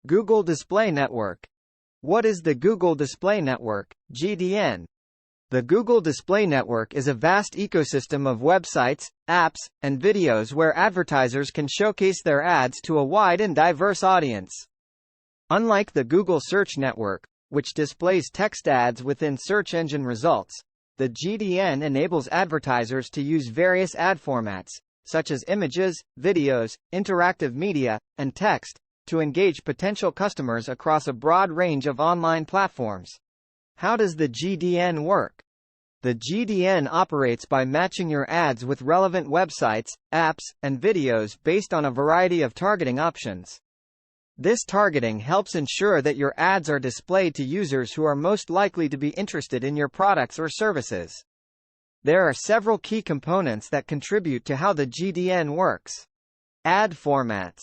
Google Display Network. What is the Google Display Network, GDN? The Google Display Network is a vast ecosystem of websites, apps, and videos where advertisers can showcase their ads to a wide and diverse audience. Unlike the Google Search Network, which displays text ads within search engine results, the GDN enables advertisers to use various ad formats, such as images, videos, interactive media, and text, to engage potential customers across a broad range of online platforms. How does the GDN work? The GDN operates by matching your ads with relevant websites, apps, and videos based on a variety of targeting options. This targeting helps ensure that your ads are displayed to users who are most likely to be interested in your products or services. There are several key components that contribute to how the GDN works. Ad formats.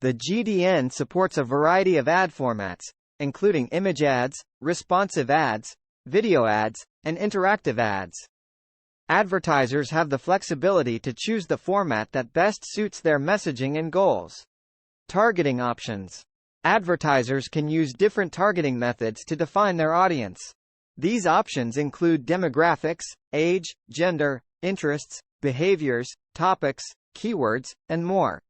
The GDN supports a variety of ad formats, including image ads, responsive ads, video ads, and interactive ads. Advertisers have the flexibility to choose the format that best suits their messaging and goals. Targeting options. Advertisers can use different targeting methods to define their audience. These options include demographics, age, gender, interests, behaviors, topics, keywords, and more.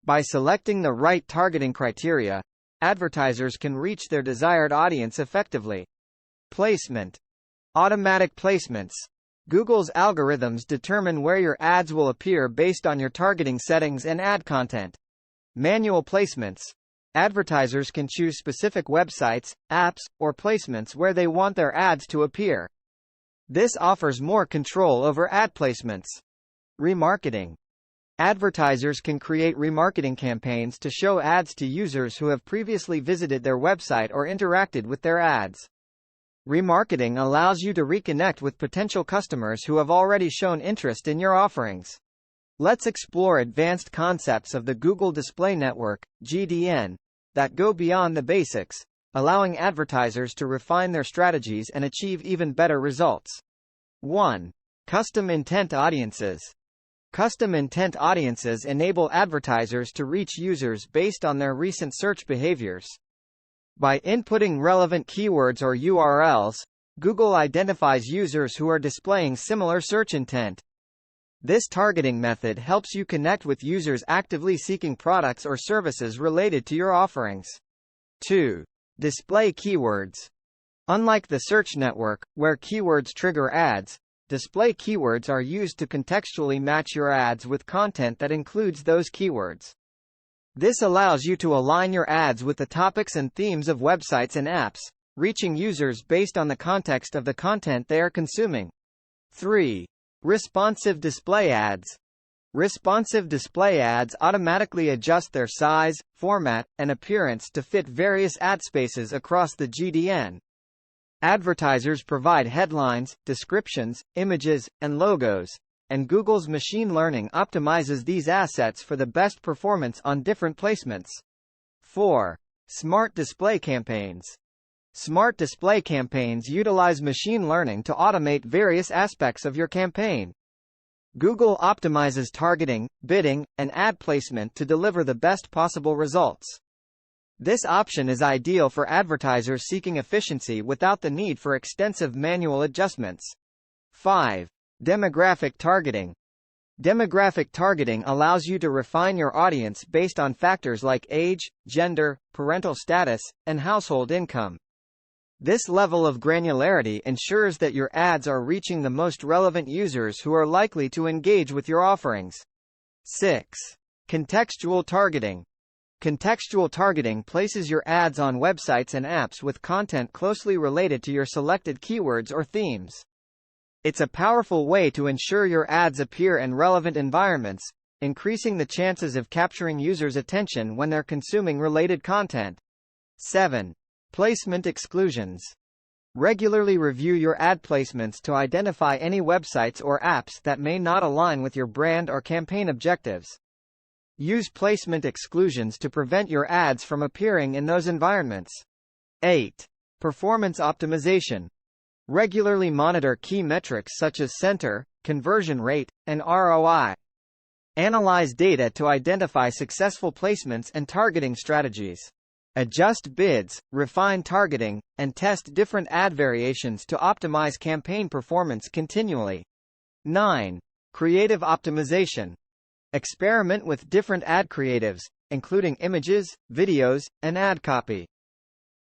By selecting the right targeting criteria, advertisers can reach their desired audience effectively. Placement. Automatic placements. Google's algorithms determine where your ads will appear based on your targeting settings and ad content. Manual placements. Advertisers can choose specific websites, apps, or placements where they want their ads to appear. This offers more control over ad placements. Remarketing. Advertisers can create remarketing campaigns to show ads to users who have previously visited their website or interacted with their ads. Remarketing allows you to reconnect with potential customers who have already shown interest in your offerings. Let's explore advanced concepts of the Google Display Network, GDN, that go beyond the basics, allowing advertisers to refine their strategies and achieve even better results. 1. Custom intent audiences. Custom intent audiences enable advertisers to reach users based on their recent search behaviors. By inputting relevant keywords or URLs, Google identifies users who are displaying similar search intent. This targeting method helps you connect with users actively seeking products or services related to your offerings. 2. Display keywords. Unlike the search network, where keywords trigger ads, display keywords are used to contextually match your ads with content that includes those keywords. This allows you to align your ads with the topics and themes of websites and apps, reaching users based on the context of the content they are consuming. 3. Responsive display ads. Responsive display ads automatically adjust their size, format, and appearance to fit various ad spaces across the GDN. Advertisers provide headlines, descriptions, images, and logos, and Google's machine learning optimizes these assets for the best performance on different placements. 4. Smart display campaigns. Smart display campaigns utilize machine learning to automate various aspects of your campaign. Google optimizes targeting, bidding, and ad placement to deliver the best possible results. This option is ideal for advertisers seeking efficiency without the need for extensive manual adjustments. 5. Demographic targeting. Demographic targeting allows you to refine your audience based on factors like age, gender, parental status, and household income. This level of granularity ensures that your ads are reaching the most relevant users who are likely to engage with your offerings. 6. Contextual targeting. Contextual targeting places your ads on websites and apps with content closely related to your selected keywords or themes. It's a powerful way to ensure your ads appear in relevant environments, increasing the chances of capturing users' attention when they're consuming related content. 7. Placement exclusions. Regularly review your ad placements to identify any websites or apps that may not align with your brand or campaign objectives. Use placement exclusions to prevent your ads from appearing in those environments. 8. Performance optimization. Regularly monitor key metrics such as center, conversion rate, and ROI. Analyze data to identify successful placements and targeting strategies. Adjust bids, refine targeting, and test different ad variations to optimize campaign performance continually. 9. Creative optimization. Experiment with different ad creatives, including images, videos, and ad copy.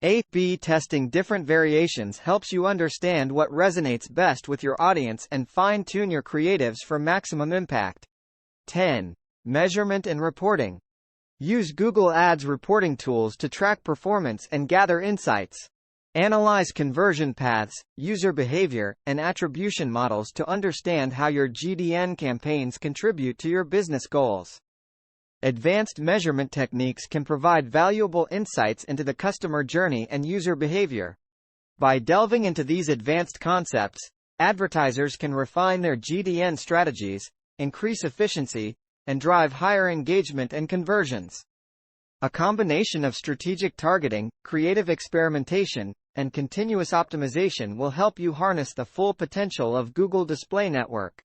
A/B testing different variations helps you understand what resonates best with your audience and fine-tune your creatives for maximum impact. 10. Measurement and reporting. Use Google Ads reporting tools to track performance and gather insights. Analyze conversion paths, user behavior, and attribution models to understand how your GDN campaigns contribute to your business goals. Advanced measurement techniques can provide valuable insights into the customer journey and user behavior. By delving into these advanced concepts, advertisers can refine their GDN strategies, increase efficiency, and drive higher engagement and conversions. A combination of strategic targeting, creative experimentation, and continuous optimization will help you harness the full potential of Google Display Network.